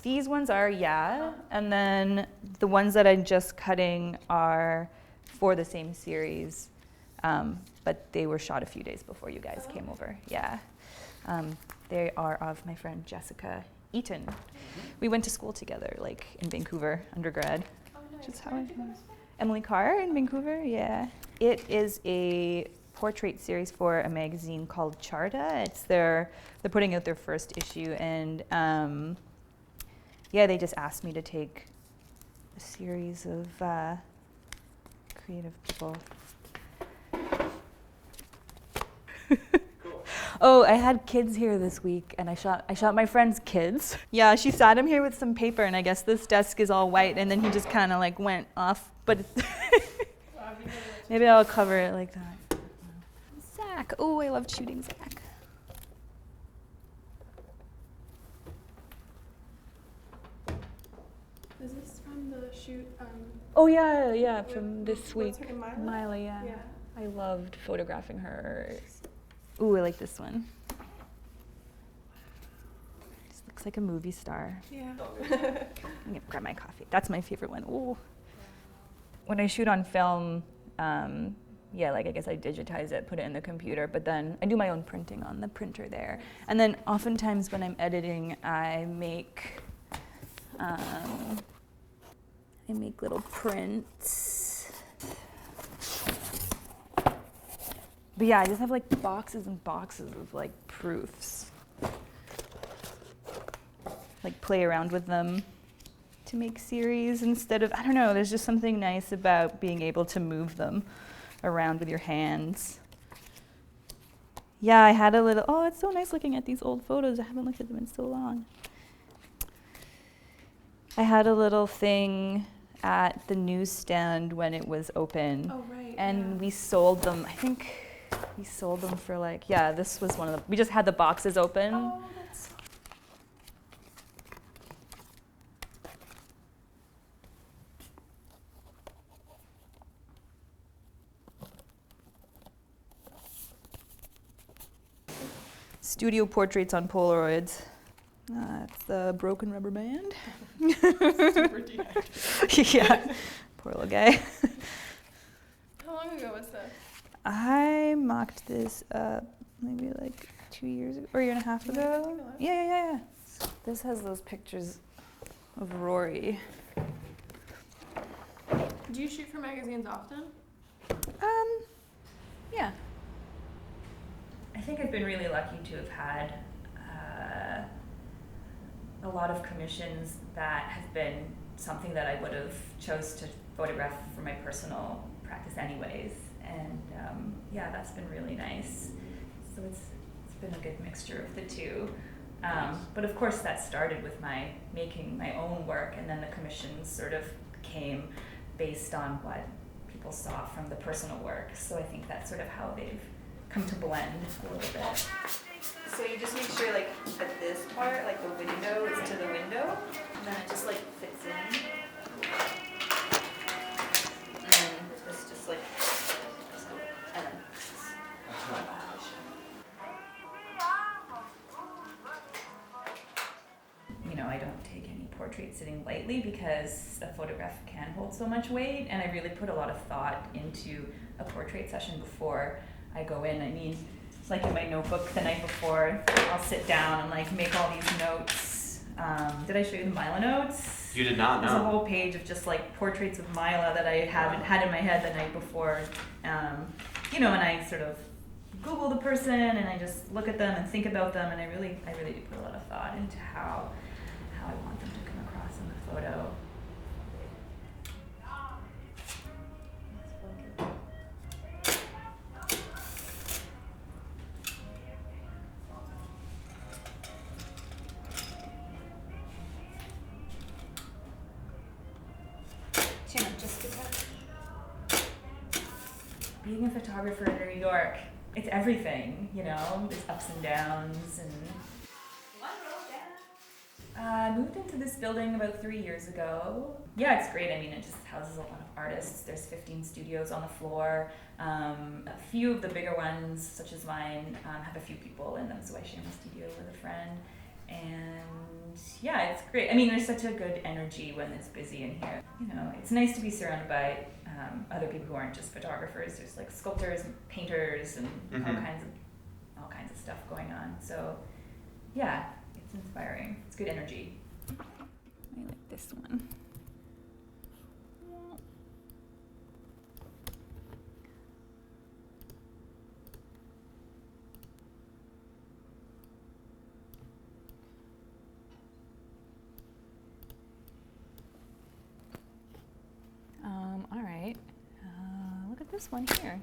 These ones are, yeah. And then the ones that I'm just cutting are for the same series, but they were shot a few days before you guys came over. Yeah. They are of my friend Jessica Eaton. We went to school together, like in Vancouver, undergrad. Oh, nice. Which is how I know. Emily Carr in Vancouver, yeah. It is a portrait series for a magazine called Charta. They're putting out their first issue, and yeah, they just asked me to take a series of creative people. Cool. Oh, I had kids here this week, and I shot my friend's kids. Yeah, she sat him here with some paper, and I guess this desk is all white, and then he just kind of like went off. But maybe I'll cover it like that. Zach. Oh, I loved shooting Zach. Is this from the shoot? Oh yeah, from this week. Mila, yeah. I loved photographing her. Ooh, I like this one. Just looks like a movie star. Yeah. I'm gonna grab my coffee. That's my favorite one. Ooh. When I shoot on film, yeah, like I guess I digitize it, put it in the computer, but then I do my own printing on the printer there. And then oftentimes when I'm editing, I make little prints. But yeah, I just have like boxes and boxes of like proofs. Like play around with them to make series instead of, I don't know, there's just something nice about being able to move them around with your hands. Yeah, I had a little, oh, it's so nice looking at these old photos. I haven't looked at them in so long. I had a little thing at the newsstand when it was open. Oh, right. And yeah. we sold them, I think we sold them for like, yeah, this was one of the, we just had the boxes open. Oh, that's Studio portraits on Polaroids. It's the broken rubber band. super dehydrated. Yeah, poor little guy. How long ago was this? I mocked this up maybe like 2 years ago, or a year and a half ago. Yeah. This has those pictures of Rory. Do you shoot for magazines often? Yeah. I think I've been really lucky to have had a lot of commissions that have been something that I would have chose to photograph for my personal practice anyways. And yeah, that's been really nice. So it's been a good mixture of the two. But of course that started with my making my own work, and then the commissions sort of came based on what people saw from the personal work. So I think that's sort of how they've come to blend a little bit. So you just make sure like at this part, like the window is to the window, and then it just like fits in. And then this just like, and then you know, I don't take any portrait sitting lightly because a photograph can hold so much weight, and I really put a lot of thought into a portrait session before I go in. I mean, like in my notebook the night before, I'll sit down and like make all these notes. Did I show you the Mila notes? You did not, There's no. a whole page of just like portraits of Mila that I haven't had in my head the night before. You know, and I sort of Google the person and I just look at them and think about them, and I really do put a lot of thought into how I want them to come across in the photo. Chin up just a touch. Being a photographer in New York, it's everything, you know, there's ups and downs and... I moved into this building about 3 years ago. Yeah, it's great. I mean, it just houses a lot of artists. There's 15 studios on the floor. A few of the bigger ones, such as mine, have a few people in them, so I share my studio with a friend. And yeah, it's great. I mean, there's such a good energy when it's busy in here. You know, it's nice to be surrounded by other people who aren't just photographers. There's like sculptors and painters and all kinds of stuff going on. So yeah, it's inspiring. It's good energy. I like this one. All right, look at this one here.